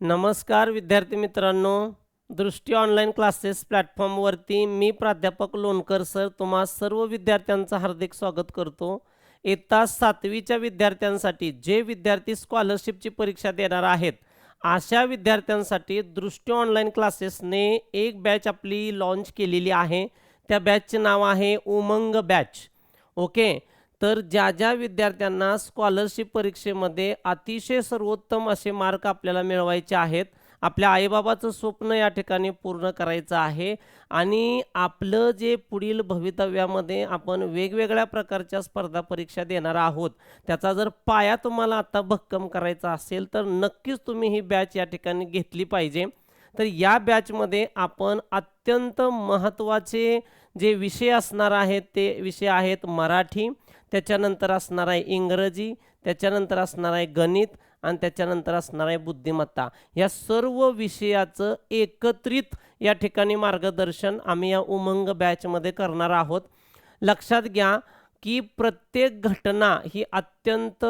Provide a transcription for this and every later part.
नमस्कार विद्यार्थी मित्रांनो, दृष्टी ऑनलाईन क्लासेस प्लॅटफॉर्मवरती मी प्राध्यापक लोणकर सर तुम्हा सर्व विद्यार्थ्यांचं हार्दिक स्वागत करतो. इयत्ता 7वीच्या विद्यार्थ्यांसाठी जे विद्यार्थी स्कॉलरशिपची परीक्षा देणार आहेत, अशा विद्यार्थ्यांसाठी दृष्टी ऑनलाईन क्लासेसने एक बॅच आपली लॉन्च केलेली आहे. त्या बॅचचे नाव आहे उमंग बॅच. ओके. तर ज्या ज्या विद्यार्थ्यांना स्कॉलरशिप परीक्षेमध्ये अतिशय सर्वोत्तम असे मार्क आपल्याला मिळवायचे आहेत, आपल्या आईबाबाचं स्वप्न या ठिकाणी पूर्ण करायचं आहे आणि आपलं जे पुढील भवितव्यामध्ये आपण वेगवेगळ्या प्रकारच्या स्पर्धा परीक्षा देणार आहोत, त्याचा जर पाया तुम्हाला आता भक्कम करायचा असेल तर नक्कीच तुम्ही ही बॅच या ठिकाणी घेतली पाहिजे. तर या बॅचमध्ये आपण अत्यंत महत्त्वाचे जे विषय असणार आहेत ते विषय आहेत मराठी, त्याच्यानंतर असणार आहे इंग्रजी, त्याच्यानंतर असणार आहे गणित आणि त्याच्यानंतर असणार आहे बुद्धिमत्ता. या सर्व विषयाचं एकत्रित या ठिकाणी मार्गदर्शन आम्ही या उमंग बॅचमध्ये करणार आहोत. लक्षात घ्या की प्रत्येक घटना ही अत्यंत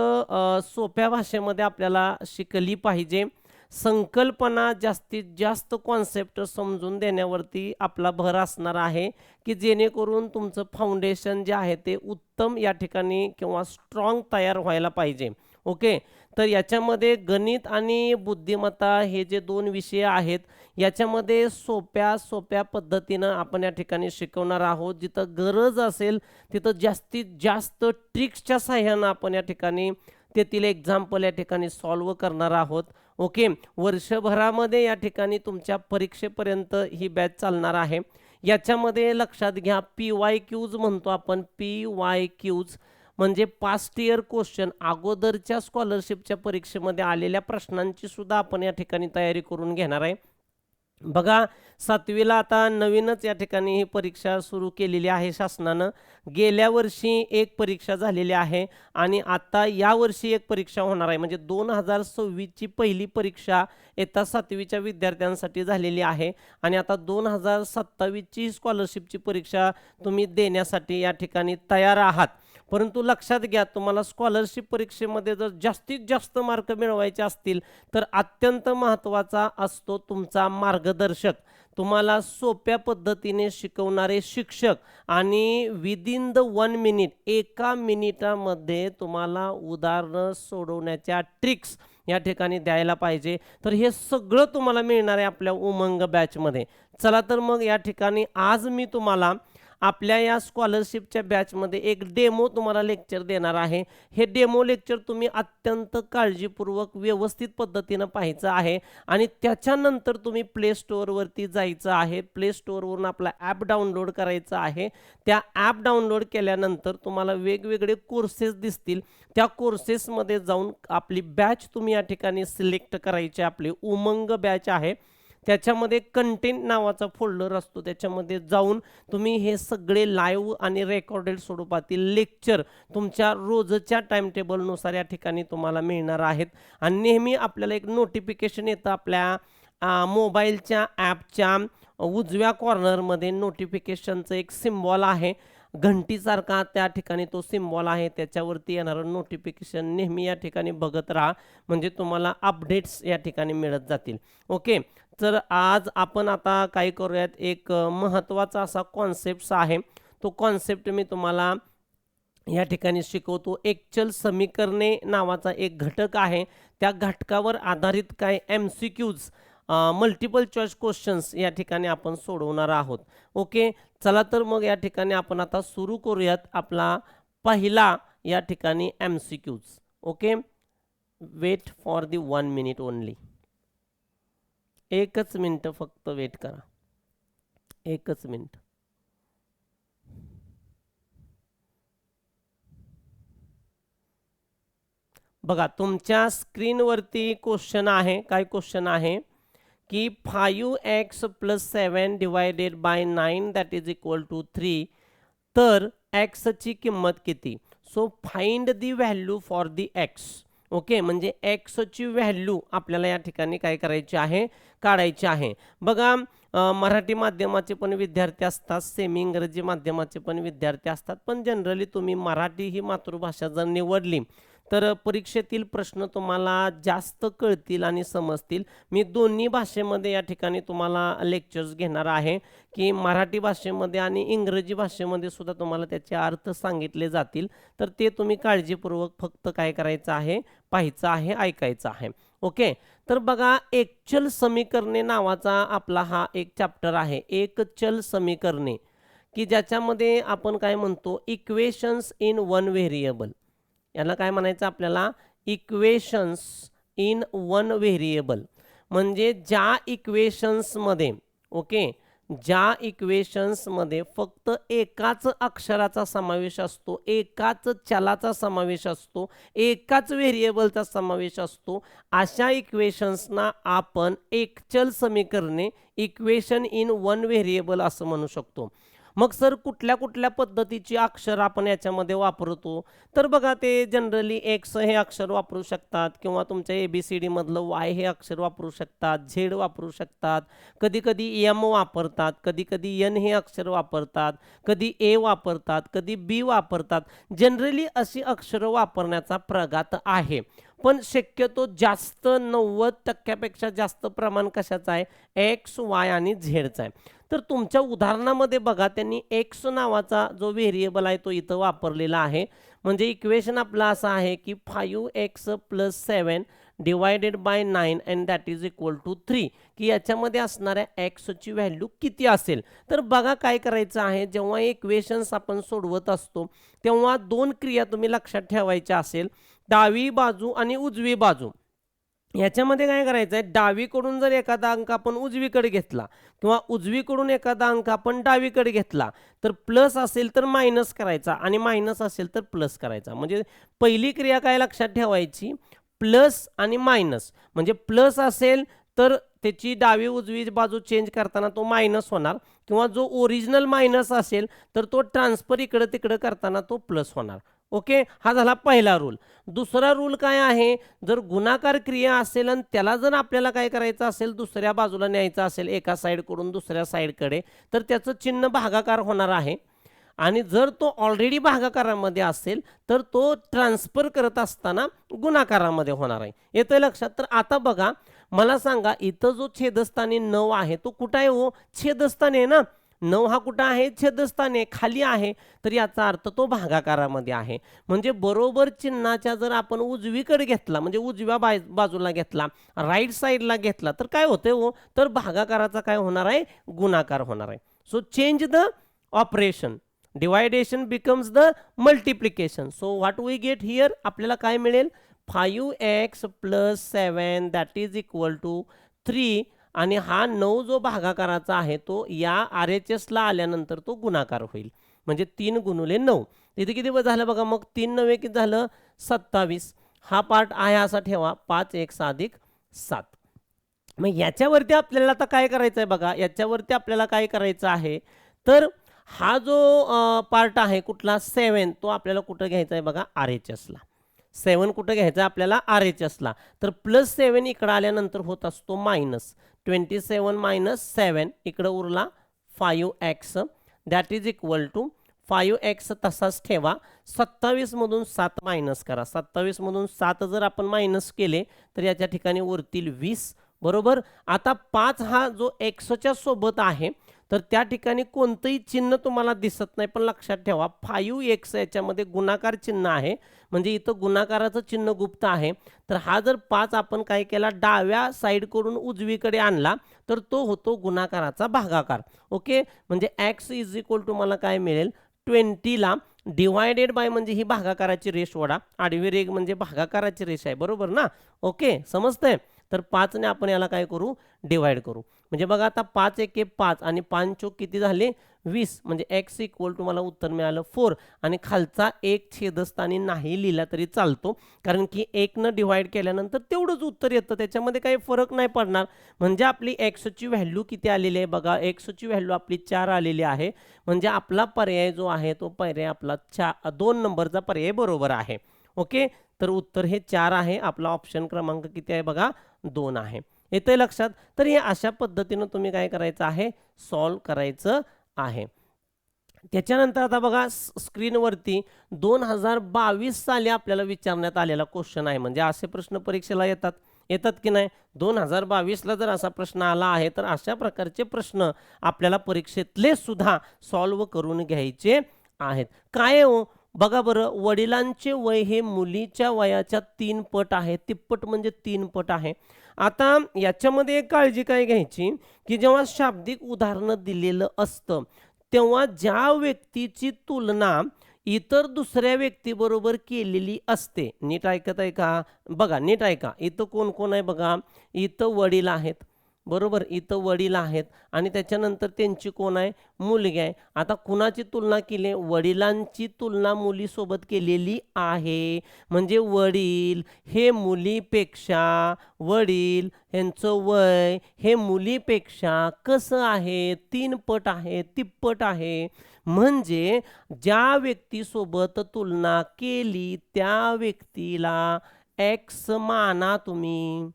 सोप्या भाषेमध्ये आपल्याला शिकली पाहिजे. संकल्पना जास्तीत जास्त कॉन्सेप्ट समजून देण्यावरती आपला भर असणार आहे की जेणेकरून तुमचं फाउंडेशन जे आहे ते उत्तम या ठिकाणी किंवा स्ट्रॉंग तयार व्हायला पाहिजे. ओके. तर याच्यामध्ये गणित आणि बुद्धिमत्ता हे जे दोन विषय आहेत, याच्यामध्ये सोप्या सोप्या पद्धतीनं आपण या ठिकाणी शिकवणार आहोत. जिथं गरज असेल तिथं जास्तीत जास्त ट्रिक्सच्या साह्यानं आपण या ठिकाणी तेथील एक्झाम्पल या ठिकाणी सॉल्व करणार आहोत. ओके. वर्षभरामध्ये या ठिकाणी तुमच्या परीक्षेपर्यंत ही बॅच चालणार आहे. याच्यामध्ये लक्षात घ्या PYQs म्हणतो आपण. PYQs म्हणजे पास्ट इयर क्वेश्चन, अगोदरच्या स्कॉलरशिपच्या परीक्षेमध्ये आलेल्या प्रश्नांची सुद्धा आपण या ठिकाणी तयारी करून घेणार आहे. बघा, 7वीला आता नवीनच या ठिकाणी ही परीक्षा सुरू केलेली आहे शासनानं. गेल्या वर्षी एक परीक्षा झालेली आहे आणि आता यावर्षी एक परीक्षा होणार आहे. म्हणजे 2026ची पहिली परीक्षा इयत्ता 7वीच्या विद्यार्थ्यांसाठी झालेली आहे आणि आता 2027ची स्कॉलरशिपची परीक्षा तुम्ही देण्यासाठी या ठिकाणी तयार आहात. परंतु लक्षात घ्या, तुम्हाला स्कॉलरशिप परीक्षेमध्ये जर जास्तीत जास्त मार्क मिळवायचे असतील तर अत्यंत महत्त्वाचा असतो तुमचा मार्गदर्शक, तुम्हाला सोप्या पद्धतीने शिकवणारे शिक्षक आणि विदिन द 1 मिनिट, एका मिनिटामध्ये तुम्हाला उदाहरणं सोडवण्याच्या ट्रिक्स या ठिकाणी द्यायला पाहिजे. तर हे सगळं तुम्हाला मिळणार आहे आपल्या उमंग बॅचमध्ये. चला तर मग या ठिकाणी आज मी तुम्हाला आपल्या या स्कॉलरशिपच्या बॅचमध्ये एक डेमो तुम्हाला लेक्चर देणार आहे. हे डेमो लेक्चर तुम्ही अत्यंत काळजीपूर्वक व्यवस्थित पद्धतीनं पाहायचं आहे आणि त्याच्यानंतर तुम्ही प्ले स्टोअरवरती जायचं आहे. प्ले स्टोअरवरून आपला ॲप डाउनलोड करायचा आहे. त्या ॲप डाउनलोड केल्यानंतर तुम्हाला वेगवेगळे कोर्सेस दिसतील. त्या कोर्सेसमध्ये जाऊन आपली बॅच तुम्ही या ठिकाणी सिलेक्ट करायची. आपली उमंग बॅच आहे, त्याच्यामध्ये कंटेंट नावाचा फोल्डर असतो. त्याच्यामध्ये जाऊन तुम्ही हे सगळे लाईव्ह आणि रेकॉर्डेड स्वरूपातील लेक्चर तुमच्या रोजच्या टाइम टेबलनुसार या ठिकाणी तुम्हाला मिळणार आहेत. आणि नेहमी आपल्याला एक नोटिफिकेशन येतं आपल्या मोबाईलच्या ॲपच्या उजव्या कॉर्नरमध्ये नोटिफिकेशनचं एक सिम्बॉल आहे, घंटीसारखा त्या ठिकाणी तो सिम्बॉल आहे. त्याच्यावरती येणारं नोटिफिकेशन नेहमी या ठिकाणी बघत राहा, म्हणजे तुम्हाला अपडेट्स या ठिकाणी मिळत जातील. ओके. तर आज आपण आता काय करूयात, एक महत्त्वाचा असा कॉन्सेप्ट आहे. तो कॉन्सेप्ट मी तुम्हाला या ठिकाणी शिकवतो. एकचल समीकरणे नावाचा एक घटक आहे. त्या घटकावर आधारित काय MCQs, मल्टिपल चॉईस क्वेश्चन्स या ठिकाणी आपण सोडवणार आहोत. ओके. चला तर मग या ठिकाणी आपण आता सुरू करूयात आपला पहिला या ठिकाणी MCQs. Okay. Wait for the 1 minute only. एकच मिनटं फक्त वेट करा, एकच मिनिट. बघा, तुमच्या स्क्रीनवरती क्वेश्चन आहे. काय क्वेश्चन आहे की 5x + 7 divided by 9 that is equal to 3. तर x ची किंमत किती? So find the value for the x. Okay. म्हणजे x ची व्हॅल्यू आपल्याला या ठिकाणी काय करायची आहे, काढायची आहे. बघा, मराठी माध्यमाचे पण विद्यार्थी असतात, सेमी इंग्रजी माध्यमाचे पण विद्यार्थी असतात, पण जनरली तुम्ही मराठी ही मातृभाषा जर निवडली तर परीक्षेतील प्रश्न तुम्हाला जास्त कळतील आणि समजतील. मी दोन्ही भाषेमध्ये या ठिकाणी तुम्हाला लेक्चर्स घेणार आहे, की मराठी भाषेमध्ये आणि इंग्रजी भाषेमध्ये सुद्धा तुम्हाला त्याचे अर्थ सांगितले जातील. तर ते तुम्ही काळजीपूर्वक फक्त काय करायचं आहे, पाहायचं आहे, ऐकायचं आहे. ओके. तर बघा, एकचल समीकरणे नावाचा आपला हा एक चॅप्टर आहे. एकचल समीकरणे, की ज्याच्यामध्ये आपण काय म्हणतो, इक्वेशन्स इन वन व्हेरिएबल. याला काय म्हणायचं आपल्याला, इक्वेशन्स इन वन व्हेरिएबल. म्हणजे ज्या इक्वेशन्समध्ये, ओके, ज्या इक्वेशन्समध्ये फक्त एकाच अक्षराचा समावेश असतो, एकाच चलाचा समावेश असतो, एकाच व्हेरिएबलचा समावेश असतो, अशा इक्वेशन्सना आपण एकचल समीकरणे, इक्वेशन इन वन व्हेरिएबल असं म्हणू शकतो. मग सर कुठल्या कुठल्या पद्धतीची अक्षर आपण याच्यामध्ये वापरतो, तर बघा, ते जनरली एक्स हे अक्षर वापरू शकतात, किंवा तुमच्या ABCD मधलं वाय हे अक्षर वापरू शकतात, झेड वापरू शकतात, कधी कधी एम वापरतात, कधी कधी एन हे अक्षर वापरतात, कधी ए वापरतात, कधी बी वापरतात. जनरली अशी अक्षर वापरण्याचा प्रघात आहे. पण शक्यतो जास्त 90% जास्त प्रमाण कशाचं आहे, एक्स, वाय आणि झेडचं आहे. तर तुमच्या उदाहरणामध्ये बघा, त्यांनी एक्स नावाचा जो व्हेरिएबल आहे तो इथं वापरलेला आहे. म्हणजे इक्वेशन आपलं असं आहे की 5x + 7 divided by 9 and that is equal to 3, की याच्यामध्ये असणाऱ्या एक्सची व्हॅल्यू किती असेल. तर बघा, काय करायचं आहे, जेव्हा इक्वेशन्स आपण सोडवत असतो तेव्हा दोन क्रिया तुम्ही लक्षात ठेवायच्या असेल, डावी बाजू आणि उजवी बाजू. याच्यामध्ये काय करायचं आहे, डावीकडून जर एखादा अंक आपण उजवीकडे घेतला, किंवा उजवीकडून एखादा अंक आपण डावीकडे घेतला, तर प्लस असेल तर मायनस करायचा, आणि मायनस असेल तर प्लस करायचा. म्हणजे पहिली क्रिया काय लक्षात ठेवायची, प्लस आणि मायनस. म्हणजे प्लस असेल तर त्याची डावी उजवी बाजू चेंज करताना तो मायनस होणार, किंवा जो ओरिजिनल मायनस असेल तर तो ट्रान्सफर इकडं तिकडं करताना तो प्लस होणार. ओके, हा झाला पहिला रूल. दुसरा रूल काय आहे, जर गुणाकार क्रिया असेल आणि त्याला जर आपल्याला काय करायचं असेल, दुसऱ्या बाजूला न्यायचं असेल, एका साईडकडून दुसऱ्या साईडकडे, तर त्याचं चिन्ह भागाकार होणार आहे. आणि जर तो ऑलरेडी भागाकारामध्ये असेल तर तो ट्रान्सफर करत असताना गुणाकारामध्ये होणार आहे. येतंय लक्षात. तर आता बघा, मला सांगा, इथं जो छेदस्थानी 9 आहे तो कुठं आहे हो, छेदस्थानी आहे ना. 9 हा कुठं आहे, छेदस्थानी खाली आहे. तर याचा अर्थ तो भागाकारामध्ये आहे. म्हणजे बरोबर चिन्हाच्या जर आपण उजवीकडे घेतला, म्हणजे उजव्या बाजूला घेतला, राईट साईडला घेतला, तर काय होतंय हो, तर भागाकाराचा काय होणार आहे, गुणाकार होणार आहे. So change the operation, division becomes the multiplication. So what we get here, आपल्याला काय मिळेल, 5x + 7 that is equal to 3. आणि हा 9 जो भागाकाराचा आहे तो या RHSला आल्यानंतर तो गुणाकार होईल. म्हणजे 3 × 9, तिथे किती झालं बघा, मग 3 9 किती झालं, 27. हा पार्ट आहे असा ठेवा, 5x + 7. मग याच्यावरती आपल्याला आता काय करायचं आहे बघा, याच्यावरती आपल्याला काय करायचं आहे, तर हा जो पार्ट आहे कुठला, 7, तो आपल्याला कुठं घ्यायचा आहे बघा, RHSला. 7 कुठं घ्यायचा आपल्याला, RHSला. तर +7 इकडं आल्यानंतर होत असतो मायनस. 27 - 7 इकडं उरला 5x, that is equal to 5x तसाच ठेवा. 27 मधून 7 मायनस करा. 27 मधून 7 जर आपण मायनस केले तर याच्या ठिकाणी उरतील 20. बरोबर. आता 5 हा जो एक्सच्या सोबत आहे, तर त्या ठिकाणी कोणतंही चिन्ह तुम्हाला दिसत नाही, पण लक्षात ठेवा 5x याच्यामध्ये गुणाकार चिन्ह आहे, म्हणजे इथं गुणाकाराचं चिन्ह गुप्त आहे. तर हा जर 5 आपण काय केला, डाव्या साईडकडून उजवीकडे आणला, तर तो होतो गुणाकाराचा भागाकार. ओके, म्हणजे x इज इक्वल टू मला काय मिळेल, 20ला डिवायडेड बाय, म्हणजे ही भागाकाराची रेष ओढा, आडवी रेघ म्हणजे भागाकाराची रेष आहे, बरोबर ना. ओके, समजतंय. तर 5ने आपण याला काय करू, डिवाइड करू. म्हणजे बघा, आता 5 एके 5 आणि 5 चोक किती झाले, 20. म्हणजे x इक्वल टू मला उत्तर मिळालं 4. आणि खालचा एक छेदस्थानी नाही लिहिला तरी चालतो, कारण की 1 डिवाइड केल्यानंतर तेवढंच उत्तर येतं, त्याच्यामध्ये काही फरक नाही पडणार. म्हणजे आपली एक्सची व्हॅल्यू किती आलेली आहे बघा, एक्सची व्हॅल्यू आपली 4 आलेली आहे. म्हणजे आपला पर्याय जो आहे तो पर्याय आपला 2 नंबरचा पर्याय बरोबर आहे. ओके, तर उत्तर हे 4 आहे. आपला ऑप्शन क्रमांक किती आहे बघा, 2 आहे. येतंय लक्षात. तर हे अशा पद्धतीनं तुम्ही काय करायचं आहे, सॉल्व करायचं आहे. त्याच्यानंतर आता बघा स्क्रीनवरती 2022 साली आपल्याला विचारण्यात आलेला क्वेश्चन आहे. म्हणजे असे प्रश्न परीक्षेला येतात येतात की नाही. 2022ला जर असा प्रश्न आला आहे तर अशा प्रकारचे प्रश्न आपल्याला परीक्षेतले सुद्धा सॉल्व करून घ्यायचे आहेत. काय आहे हो, बघा बरं, वडिलांचे वय हे मुलीच्या वयाच्या 3 पट आहे. तिप्पट म्हणजे 3 पट आहे. आता याच्यामध्ये एक काळजी काय घ्यायची, की जेव्हा शाब्दिक उदाहरणं दिलेलं असतं तेव्हा ज्या व्यक्तीची तुलना इतर दुसऱ्या व्यक्तीबरोबर केलेली असते. नीट ऐकत आहे का? बघा नीट ऐका. इथं कोण कोण आहे बघा. इथं वडील आहेत. बरोबर, इथं वडील आहेत आणि त्याच्यानंतर त्यांची कोण आहे, मुलगी आहे. आता कुणाची तुलना केली, वडिलांची तुलना मुलीसोबत केलेली आहे. म्हणजे वडील हे मुलीपेक्षा, वडील यांचं वय हे मुलीपेक्षा कसं आहे, 3 पट आहे, तिप्पट आहे. म्हणजे ज्या व्यक्तीसोबत तुलना केली त्या व्यक्तीला एक्स माना तुम्ही.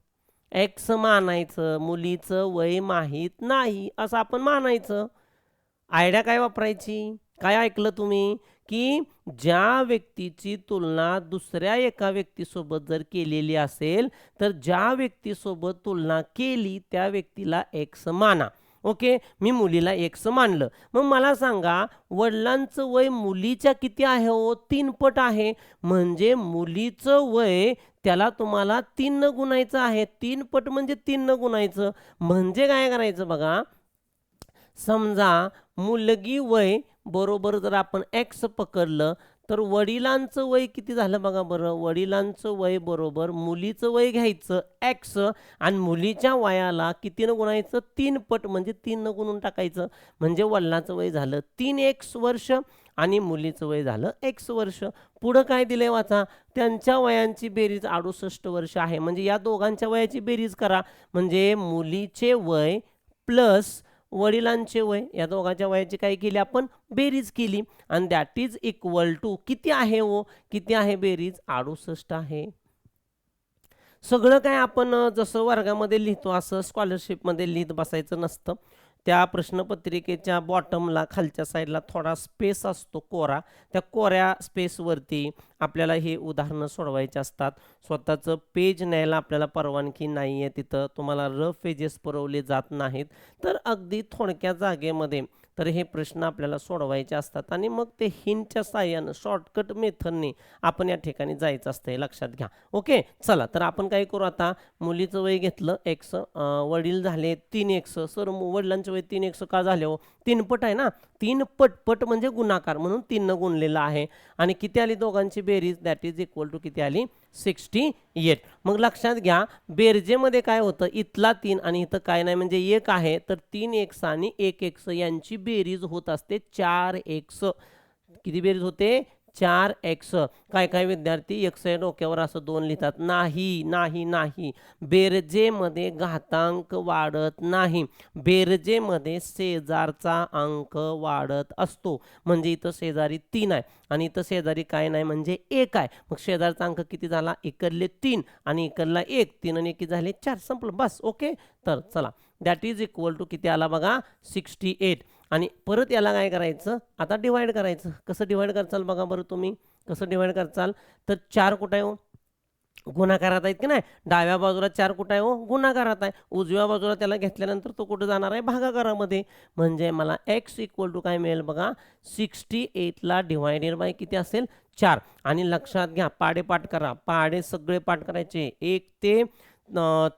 एक्स मानायचं, मुलीचं वय माहीत नाही असं आपण मानायचं. आयडिया काय वापरायची? काय ऐकलं तुम्ही? की ज्या व्यक्तीची तुलना दुसऱ्या एका व्यक्तीसोबत जर केलेली असेल, तर ज्या व्यक्तीसोबत तुलना केली त्या व्यक्तीला एक्स माना. ओके, मी मुलीला एक्स मानलं. मग मला सांगा, वडिलांचं वय मुलीच्या किती आहे हो? 3 पट आहे. म्हणजे मुलीचं वय त्याला तुम्हाला 3 न गुणायचं आहे. 3 पट म्हणजे 3 न गुणायचं. म्हणजे काय करायचं बघा, समजा मुलगी वय बरोबर जर आपण एक्स पकडलं तर वडिलांचं वय किती झालं बघा बरं. वडिलांचं वय बरोबर मुलीचं वय घ्यायचं एक्स आणि मुलीच्या वयाला कितीनं गुणायचं, 3 पट म्हणजे 3 गुणून टाकायचं. म्हणजे वडिलांचं वय झालं 3x वर्ष आणि मुलीचं वय झालं x वर्ष. पुढं काय दिलंय वाचा, त्यांच्या वयांची बेरीज 68 वर्ष आहे. म्हणजे या दोघांच्या वयाची बेरीज करा. म्हणजे मुलीचे वय प्लस वडिलांचे वय या दोघांच्या वयाची काय केली आपण, बेरीज केली आणि दॅट इज इक्वल टू किती आहे हो, किती आहे बेरीज, 68 आहे. सगळं काय आपण जसं वर्गामध्ये लिहितो असं स्कॉलरशिपमध्ये लिहित बसायचं नसतं. त्या प्रश्नपत्रिकेच्या बॉटमला खालच्या साईडला थोडा स्पेस असतो कोरा. त्या कोऱ्या स्पेसवरती आपल्याला हे उदाहरणं सोडवायचे असतात. स्वतःचं पेज न्यायला आपल्याला परवानगी नाही आहे तिथं. तुम्हाला रफ पेजेस पुरवले जात नाहीत. तर अगदी थोडक्या जागेमध्ये तर हे प्रश्न आपल्याला सोडवायचे असतात आणि मग ते हिंटच्या साहाय्यानं शॉर्टकट मेथडने आपण या ठिकाणी जायचं असतं, हे लक्षात घ्या. ओके, चला तर आपण काय करू आता, मुलीचं वय घेतलं एक्स, वडील झाले 3x. सर वडिलांचं वय 3x का झाले हो, 3 पट आहे ना. 3 पट, पट म्हणजे गुणाकार म्हणून 3 न गुणलेला आहे. आणि किती आली दोघांची बेरीज, दॅट इज इक्वल टू किती आली, 68. मग लक्षात घ्या, बेरजेमध्ये काय होतं, इथला 3 आणि इथं काय नाही म्हणजे 1 आहे. तर 3x आणि 1x यांची बेरीज होत असते 4x. किती बेरीज होते, 4x. काय काय विद्यार्थी x या डोक्यावर असं 2 लिहितात. नाही नाही नाही, बेरजेमध्ये घातांक वाढत नाही. बेरजेमध्ये शेजारचा अंक वाढत असतो. म्हणजे इथं शेजारी 3 आहे आणि इथं शेजारी काय नाही म्हणजे 1 आहे. मग शेजारचा अंक किती झाला, इकडले 3 आणि इकडला 1. 3 आणि 1 झाले 4. संपलं बस. ओके, तर चला दॅट इज इक्वल टू किती आला बघा, 68. आणि परत याला काय करायचं, आता डिवाइड करायचं. कसं डिवाइड करचाल बघा बरं तुम्ही, कसं डिवाइड करचाल, तर 4 कुठं आहे हो, गुणाकारात आहेत की नाही. डाव्या बाजूला 4 कुठं आहे हो, गुणाकारात आहे. उजव्या बाजूला त्याला घेतल्यानंतर तो कुठं जाणार आहे, भागाकारामध्ये. म्हणजे मला x इक्वल टू काय मिळेल बघा, 68ला डिवायडेड बाय किती असेल, 4. आणि लक्षात घ्या, पाडे पाठ करा. पाडे सगळे पाठ करायचे. 1 ते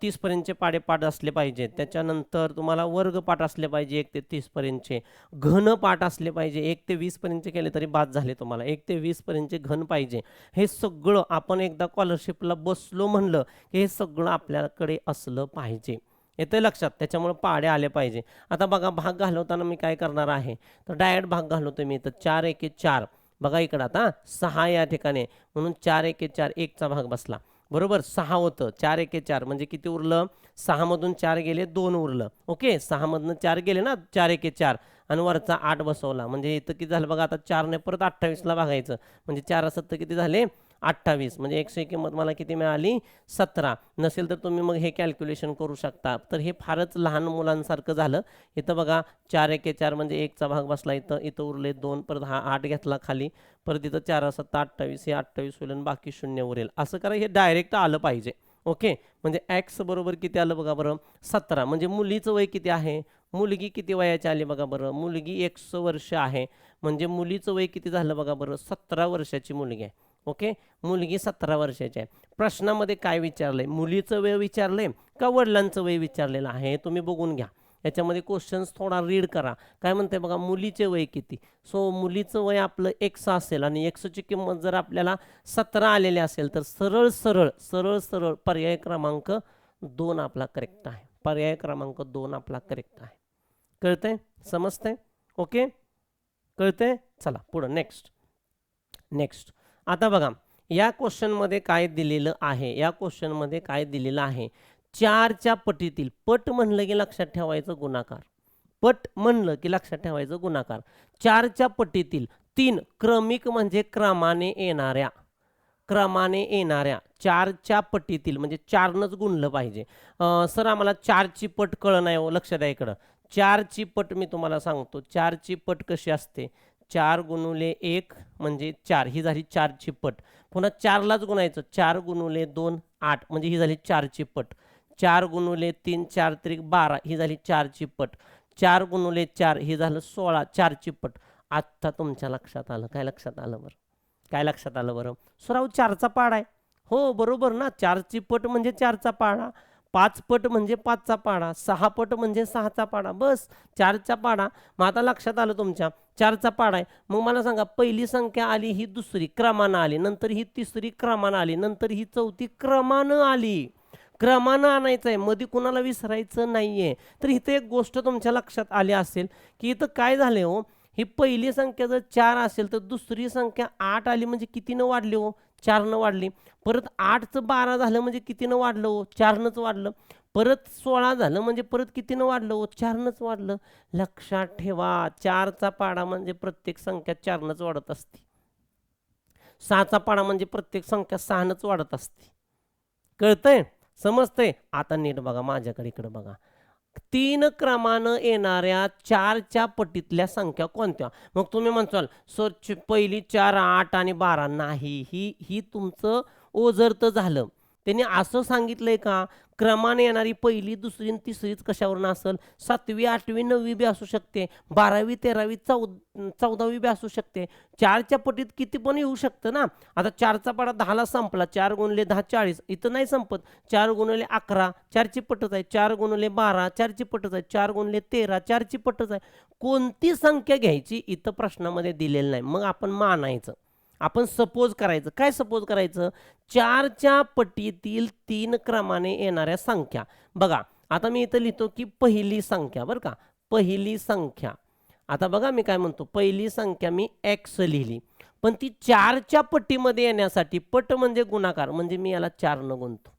30 पर्यंतचे पाडे पाठ असले पाहिजेत. त्याच्यानंतर तुम्हाला वर्ग पाठ असले पाहिजे 1 ते 30 पर्यंतचे. घन पाठ असले पाहिजे. 1 ते 20 पर्यंतचे केले तरी बाद झाले तुम्हाला. 1 ते 20 पर्यंतचे घन पाहिजे. हे सगळं आपण एकदा स्कॉलरशिपला बसलो म्हणलं की हे सगळं आपल्याकडे असलं पाहिजे. येतं लक्षात, त्याच्यामुळे पाडे आले पाहिजे. आता बघा, भाग घालवताना मी काय करणार आहे, तर डायरेक्ट भाग घालवतो मी. तर 4 1 4. बघा इकडं आता 6 या ठिकाणी, म्हणून 4 1 4, 1चा भाग बसला. बरोबर, 6 होतं. 4 1 4 म्हणजे किती उरलं, 6 मधून 4 गेले 2 उरलं. ओके, 6 मधून 4 गेले ना, 4 1 4 आणि वरचा 8 बसवला. म्हणजे इथं किती झालं बघा, आता 4 ने परत 28ला भागायचं. म्हणजे 4 7 किती झाले, 28 म्हणजे x ची किंमत मला किती मिळाली 17. नसेल तर तुम्ही मग हे कॅल्क्युलेशन करू शकता. तर हे फारच लहान मुलांसारखं झालं. इथं बघा 4 एके 4 म्हणजे 1चा भाग बसला, इथं उरले 2, परत हा 8 घेतला खाली, परत इथं 4 7 28, हे 28 होईल आणि बाकी 0 उरेल. असं करा, हे डायरेक्ट आलं पाहिजे. ओके, म्हणजे x बरोबर किती आलं बघा बरं 17. म्हणजे मुलीचं वय किती आहे, मुलगी किती वयाची आली बघा बरं, मुलगी 1 वर्ष आहे, म्हणजे मुलीचं वय किती झालं बघा बरं 17 वर्षाची मुलगी आहे. ओके, मुलगी 17 वर्षाची आहे. प्रश्नामध्ये काय विचारलंय, मुलीचं वय विचारलंय का वडिलांचं वय विचारलेलं आहे, तुम्ही बघून घ्या. याच्यामध्ये क्वेश्चन्स थोडा रीड करा. काय म्हणते बघा, मुलीचे वय किती. सो मुलीचं वय आपलं x असेल आणि x ची किंमत जर आपल्याला 17 आलेली असेल तर सरळ सरळ सरळ सरळ पर्याय क्रमांक 2 आपला करेक्ट आहे. पर्याय क्रमांक 2 आपला करेक्ट आहे. कळतंय, समजतंय? ओके, कळतंय. चला पुढं नेक्स्ट. आता बघा, या क्वेश्चनमध्ये काय दिलेलं आहे, या क्वेश्चनमध्ये काय दिलेलं आहे, 4च्या पटीतील, पट म्हणलं की लक्षात ठेवायचं गुणाकार, पट म्हणलं की लक्षात ठेवायचं गुणाकार. 4च्या पटीतील 3 क्रमिक म्हणजे क्रमाने येणाऱ्या 4च्या पटीतील म्हणजे 4नच गुणलं पाहिजे. सर आम्हाला 4ची पट कळ नाही हो, लक्ष द्या इकडं. 4ची पट मी तुम्हाला सांगतो, 4ची पट कशी असते, 4 गुणुले 1 म्हणजे 4, ही झाली 4ची पट. पुन्हा 4लाच गुणायचं, 4 गुणुले 2 8 म्हणजे ही झाली 4ची पट. 4 गुणुले 3 4 त्रिक 12 ही झाली 4ची पट. 4 गुणुले 4 ही झालं 16, 4ची पट. आत्ता तुमच्या लक्षात आलं, काय लक्षात आलं बरं, काय लक्षात आलं बरं, सराव 4चा पाढा आहे. हो बरोबर ना, 4ची पट म्हणजे 4चा पाढा, 5 पट म्हणजे 5चा पाढा, 6 पट म्हणजे 6चा पाढा, बस 4चा पाढा. मग आता लक्षात आलं तुमच्या 4चा पाढा आहे. मग मला सांगा, पहिली संख्या आली ही दुसरी क्रमानं आली, नंतर ही तिसरी क्रमानं आली, नंतर ही चौथी क्रमानं आली. क्रमानं आणायचं आहे, मध्ये कुणाला विसरायचं नाहीये. तर इथं एक गोष्ट तुमच्या लक्षात आली असेल की इथं काय झाले हो, ही पहिली संख्या जर 4 असेल तर दुसरी संख्या 8 आली म्हणजे कितीनं वाढली हो, 4नं वाढली. परत 8चं 12 झालं म्हणजे कितीनं वाढलं हो, 4नंच वाढलं. परत 16 झालं म्हणजे परत कितीनं वाढलं हो, 4नंच वाढलं. लक्षात ठेवा, 4चा पाढा म्हणजे प्रत्येक संख्या 4नंच वाढत असते. 6चा पाढा म्हणजे प्रत्येक संख्या 6नंच वाढत असते. कळतंय, समजतंय? आता नीट बघा माझ्याकडे, इकडे बघा. 3 क्रमानं येणाऱ्या 4च्या पटीतल्या संख्या कोणत्या. मग तुम्ही म्हणसाल सर पहिली 4 8 आणि 12 नाही, ही तुमचं ओझरतं झालं. त्यांनी असं सांगितलंय का, क्रमाने येणारी पहिली दुसरी आणि तिसरीच कशावरून असेल, 7वी 8वी 9वी बी असू शकते, 12वी 13वी 14वी बी असू शकते. 4च्या पटीत किती पण येऊ शकतं ना. आता 4चा पाढा 10ला संपला, 4 गुणिले 10 40, इथं नाही संपत. 4 गुणिले 11 4ची पटच आहे, 4 गुणिले 12 4ची पटच आहे, 4 गुणिले 13 4ची पटच आहे. कोणती संख्या घ्यायची इथं प्रश्नामध्ये दिलेलं नाही. मग आपण मानायचं, आपण सपोज करायचं. काय सपोज करायचं, 4च्या पटीतील 3 क्रमाने येणाऱ्या संख्या. बघा आता मी इथं लिहितो की पहिली संख्या, बरं का, पहिली संख्या. आता बघा मी काय म्हणतो, पहिली संख्या मी x लिहिली, पण ती 4च्या पटीमध्ये येण्यासाठी, पट म्हणजे गुणाकार, म्हणजे मी याला 4नं गुणतो.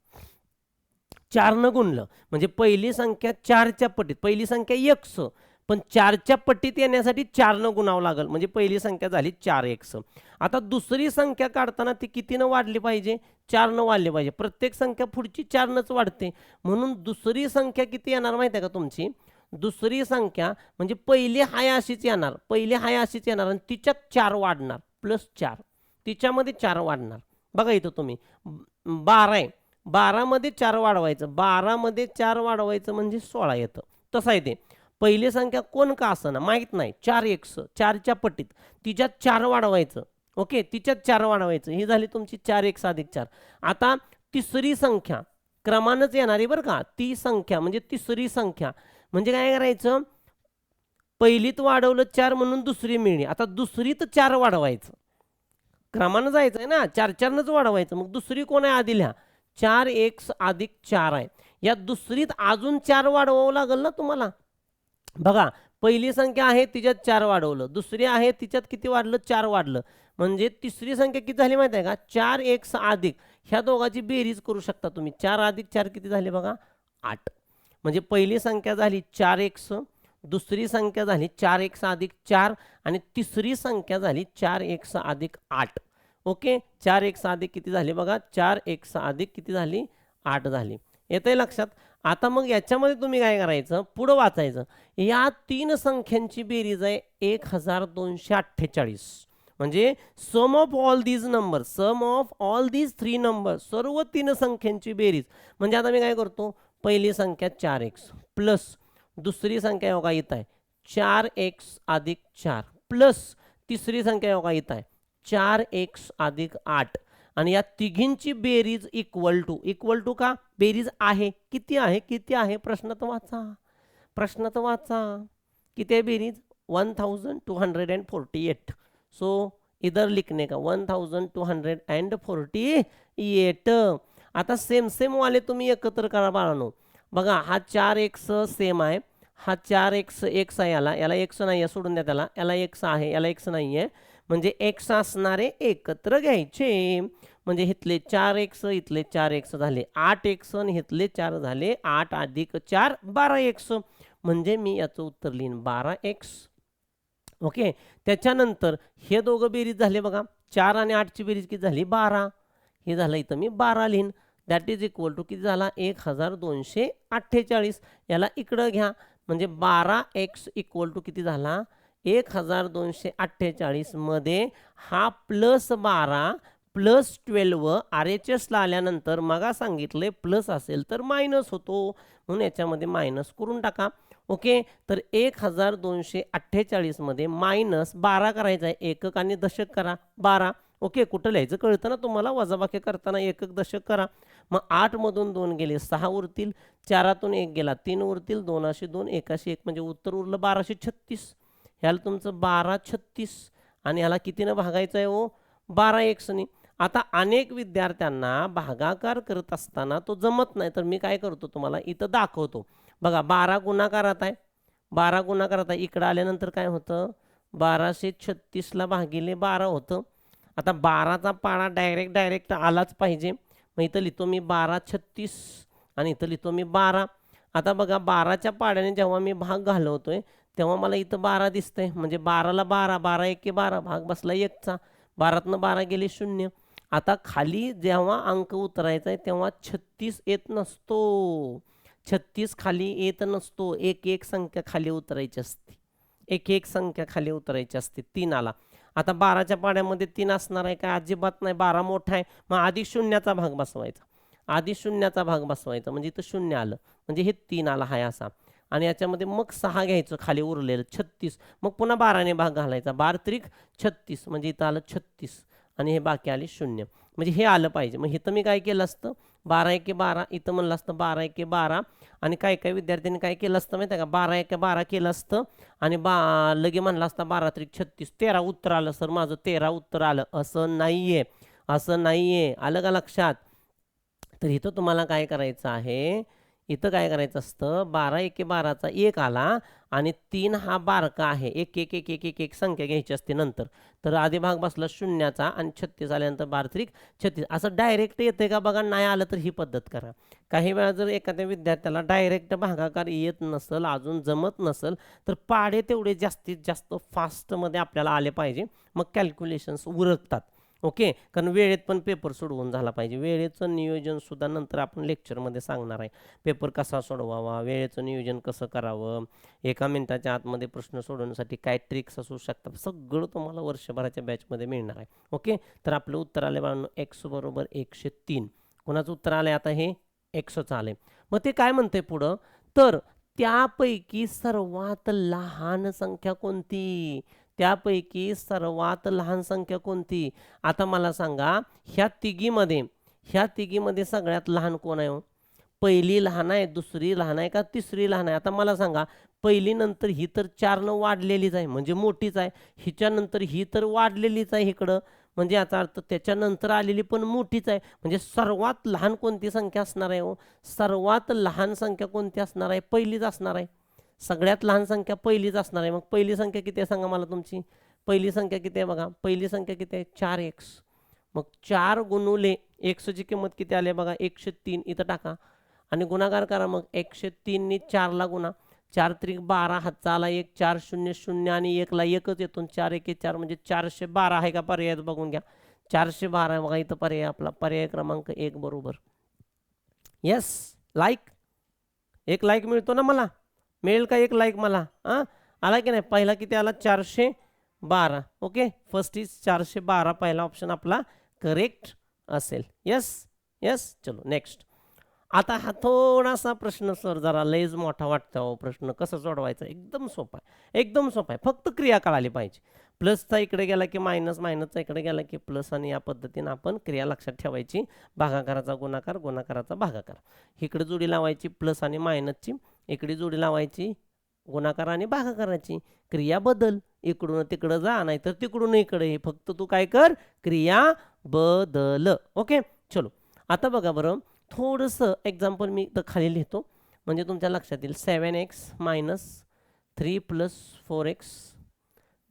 4नं गुणलं म्हणजे पहिली संख्या 4च्या पटीत, पहिली संख्या x, पण 4च्या पटीत येण्यासाठी 4नं गुणावं लागेल, म्हणजे पहिली संख्या झाली 4x. आता दुसरी संख्या काढताना ती कितीनं वाढली पाहिजे, 4नं वाढली पाहिजे. प्रत्येक संख्या पुढची 4नंच वाढते, म्हणून दुसरी संख्या किती येणार माहिती आहे का तुमची, दुसरी संख्या म्हणजे पहिली हाय अशीच येणार, पहिली हाय अशीच येणार आणि तिच्यात 4 वाढणार, +4, तिच्यामध्ये 4 वाढणार. बघा इथं तुम्ही 12 आहे, 12मध्ये 4 वाढवायचं, 12मध्ये 4 वाढवायचं म्हणजे 16 येतं. तसं आहे ते. पहिली संख्या कोण का असं माहीत नाही, 4x 4च्या पटीत, तिच्यात 4 वाढवायचं. ओके, तिच्यात 4 वाढवायचं, ही झाली तुमची 4x + 4. आता तिसरी संख्या क्रमानंच येणारी बरं का, ती संख्या म्हणजे तिसरी संख्या म्हणजे काय करायचं, पहिलीत वाढवलं 4 म्हणून दुसरी मिळणी. आता दुसरीत 4 वाढवायचं, क्रमानं जायचं आहे ना, 4 4नंच वाढवायचं. मग दुसरी कोण आहे आधी लिहा, 4x + 4 आहे. या दुसरीत अजून 4 वाढवावं लागेल ना तुम्हाला. बघा पहिली संख्या आहे तिच्यात 4 वाढवलं, दुसरी आहे तिच्यात किती वाढलं, 4 वाढलं, म्हणजे तिसरी संख्या किती झाली माहिती आहे का, 4x + ह्या दोघांची बेरीज करू शकता तुम्ही. 4 + 4 किती झाले बघा, 8. म्हणजे पहिली संख्या झाली 4x, दुसरी संख्या झाली 4x + 4 आणि तिसरी संख्या झाली 4x + 8. ओके 4x अधिक किती झाली बघा 4x अधिक किती झाली 8 झाली. येतंय लक्षात. आता मग याच्यामध्ये तुम्ही काय करायचं पुढं वाचायचं. या तीन संख्यांची बेरीज आहे 1248. म्हणजे sum of all these number sum of all these 3 number सर्व तीन संख्यांची बेरीज. म्हणजे आता मी काय करतो पहिली संख्या 4x प्लस दुसरी संख्या बघा इथं आहे 4x अधिक 4 प्लस तिसरी संख्या बघा इथं आहे 4x अधिक 8 आणि या तिघींची बेरीज इक्वल टू का बेरीज आहे किती आहे प्रश्न तर वाचा किती आहे बेरीज 1248. सो इधर लिखने का 1248. आता सेम वाले तुम्ही एकत्र करा बाळांनो. बघा हा 4x सेम आहे हा 4x x आहे याला x नाही आहे सोडून द्या त्याला याला x आहे याला x नाही आहे म्हणजे x असणारे एकत्र घ्यायचे. म्हणजे इथले 4x इथले 4x झाले 8x आणि इथले 4 झाले 8 अधिक 4 12x. म्हणजे मी याचं उत्तर लिहीन 12x. ओके त्याच्यानंतर हे दोघं बेरीज झाले बघा 4 आणि 8 ची बेरीज किती झाली 12. हे झालं इथं मी 12 लिहीन. दॅट इज इक्वल टू किती झाला 1248. याला इकडं घ्या म्हणजे 12x इक्वल टू किती झाला 1248 मध्ये हा प्लस 12 प्लस 12 RHSला आल्यानंतर मगा सांगितले प्लस असेल तर मायनस होतो म्हणून याच्यामध्ये मायनस करून टाका. ओके तर 1248 मध्ये मायनस 12 करायचा आहे एकक आणि दशक करा 12. ओके कुठं लिहायचं कळतं ना तुम्हाला वजाबाकी करताना एकक दशक करा. मग 8 मधून 2 गेले 6 उरतील 4तून 1 गेला 3 उरतील 2 2 1 म्हणजे उत्तर उरलं 1236. ह्याला तुमचं 1236 आणि ह्याला कितीनं भागायचं आहे हो 12x नी. आता अनेक विद्यार्थ्यांना भागाकार करत असताना तो जमत नाही तर मी काय करतो तुम्हाला इथं दाखवतो. बघा 12 गुणाकारात आहे 12 गुणाकारात आहे इकडं आल्यानंतर काय होतं 1236ला भागिले 12 होतं. आता 12चा पाडा डायरेक्ट आलाच पाहिजे. मग इथं लिहितो मी 1236 आणि इथं लिहितो मी 12. आता बघा 12च्या पाड्याने जेव्हा मी भाग घालवतोय तेव्हा मला इथं 12 दिसतंय म्हणजे 12ला 12 12 1 12 भाग बसला 1चा 12तनं 12 गेले 0. आता खाली जेव्हा अंक उतरायचा आहे तेव्हा 36 येत नसतो 36 खाली येत नसतो एक संख्या खाली उतरायची असते एक संख्या खाली उतरायची असते 3 आला. आता 12च्या पाड्यामध्ये 3 असणार आहे काय अजिबात नाही 12 मोठा आहे मग आधी शून्याचा भाग बसवायचा म्हणजे इथं 0 आलं म्हणजे हे 3 आला आहे असा आणि याच्यामध्ये मग 6 घ्यायचं खाली उरलेलं 36 मग पुन्हा 12ने भाग घालायचा 12 त्रिक 36 म्हणजे इथं आलं 36 आणि हे बाकी आले 0 म्हणजे हे आलं पाहिजे. मग इथं मी काय केलं असतं 12 1 12 इथं म्हणलं असतं 12 1 12 आणि काही विद्यार्थ्यांनी काय केलं असतं माहिती आहे का 12 1 12 केलं असतं आणि लगे म्हणलं असतं 12 त्रिक 36 13 उत्तर आलं सर माझं 13 उत्तर आलं. असं नाहीये आलं का लक्षात. तर इथं तुम्हाला काय करायचं आहे इथं काय करायचं असतं 12 1 12चा 1 आला आणि 3 हा बारका आहे 1 1 1 1 1 1 संख्या घ्यायची असते नंतर. तर आधी भाग बसला शून्याचा आणि 36 आल्यानंतर 12 त्रिक 36 असं डायरेक्ट येते का बघा. नाही आलं तर ही पद्धत करा. काही वेळा जर एखाद्या विद्यार्थ्याला डायरेक्ट भागाकार येत नसेल अजून जमत नसेल तर पाडे तेवढे जास्तीत जास्त फास्टमध्ये आपल्याला आले पाहिजे मग कॅल्क्युलेशन्स उरकतात. ओके कारण वेळेत पण पेपर सोडवून झाला पाहिजे. वेळेचं नियोजन सुद्धा नंतर आपण लेक्चरमध्ये सांगणार आहे. पेपर कसा सोडवावा वेळेचं नियोजन कसं करावं 1 मिनिटाच्या आतमध्ये प्रश्न सोडवण्यासाठी काय ट्रिक्स असू शकतात सगळं तुम्हाला वर्षभराच्या बॅचमध्ये मिळणार आहे. ओके तर आपलं उत्तर आले बाळांनो x बरोबर 103. कोणाचं उत्तर आलंय आता हे xच आलंय. मग ते काय म्हणते पुढं तर त्यापैकी सर्वात लहान संख्या कोणती आता मला सांगा ह्या तिघीमध्ये सगळ्यात लहान कोण आहे हो. पहिली लहान आहे दुसरी लहान आहे का तिसरी लहान आहे. आता मला सांगा पहिली नंतर ही तर 4 वाढलेलीच आहे म्हणजे मोठीच आहे हिच्यानंतर ही तर वाढलेलीच आहे इकडं म्हणजे याचा अर्थ त्याच्यानंतर आलेली पण मोठीच आहे म्हणजे सर्वात लहान कोणती संख्या असणार आहे हो. सर्वात लहान संख्या कोणती असणार आहे पहिलीच असणार आहे. सगळ्यात लहान संख्या पहिलीच असणार आहे. मग पहिली संख्या किती आहे सांगा मला तुमची पहिली संख्या किती आहे बघा पहिली संख्या किती आहे 4x. मग 4 गुणुले x ची किंमत किती आली बघा 103 इथं टाका आणि गुणाकार करा मग 103 नी 4 ला गुणा 4 त्रिक 12 हातचा आला 1 4 0 0 आणि 1 ला 1च येतो 4 1 4 म्हणजे 412 आहे का पर्याय बघून घ्या 412 बघा इथं पर्याय आपला पर्याय क्रमांक 1 बरोबर. येस, लाईक, एक लाईक मिळतो ना मला, मिळेल का एक लाईक मला? हां, आला की नाही? पहिला किती आला? 412. ओके, फर्स्ट इज 412, पहिला ऑप्शन आपला करेक्ट असेल. येस येस, चलो नेक्स्ट. आता हा थोडासा प्रश्न सर जरा लयच मोठा वाटतो हो. प्रश्न कसा सोडवायचा? एकदम सोपा आहे, एकदम सोपा आहे. फक्त क्रिया कळाली पाहिजे. प्लसचा इकडे गेला की मायनस, मायनसचा इकडे गेला की प्लस, आणि या पद्धतीनं आपण क्रिया लक्षात ठेवायची. भागाकाराचा गुणाकार, गुणाकाराचा भागाकार. इकडे जोडी लावायची प्लस आणि मायनसची, इकडे जोडी लावायची गुणाकार आणि भागाकाराची. क्रिया बदल, इकडून तिकडं जा, नाही तर तिकडून इकडे. फक्त तू काय कर? क्रिया बदल. ओके, चलो. आता बघा बरं, थोडंसं एक्झाम्पल मी इथं खाली लिहितो म्हणजे तुमच्या लक्षात येईल. 7x minus 3 plus 4x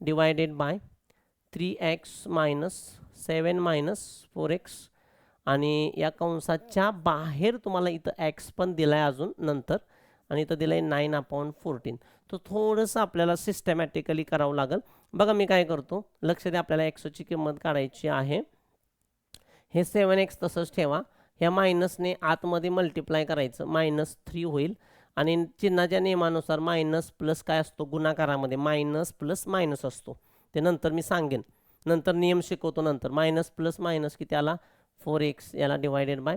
divided by 3x minus 7 minus 4x, आणि या कंसाच्या बाहेर तुम्हाला इथं x पण दिला आहे अजून नंतर, आणि इथं दिलं आहे 9/14. तर थोडंसं आपल्याला सिस्टमॅटिकली करावं लागेल. बघा मी काय करतो, लक्ष द्या. आपल्याला एक्सची किंमत काढायची आहे. हे 7x तसंच ठेवा. ह्या मायनसने आतमध्ये मल्टिप्लाय करायचं, -3 होईल. आणि चिन्हाच्या नियमानुसार मायनस प्लस काय असतो? गुणाकारामध्ये मायनस प्लस मायनस असतो. ते नंतर मी सांगेन, नंतर नियम शिकवतो नंतर. मायनस प्लस मायनस किती आला? 4x. याला डिवायडेड बाय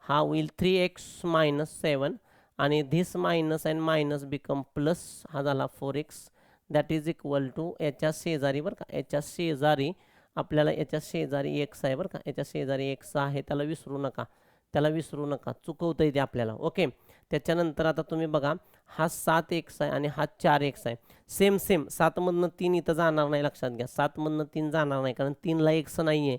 हा होईल 3x मायनस 7, आणि this minus and minus become plus, हा झाला 4x. That is equal to याच्या शेजारी बरं का, याच्या शेजारी आपल्याला याच्या शेजारी x आहे बरं का, याच्या शेजारी x आहे, त्याला विसरू नका, त्याला विसरू नका, चुकवता येते आपल्याला. ओके, त्याच्यानंतर आता तुम्ही बघा, हा 7x आहे आणि हा 4x आहे. सेम सेम, 7मधनं 3 इथं जाणार नाही, लक्षात घ्या. 7मधनं 3 जाणार नाही, कारण 3ला x नाही आहे.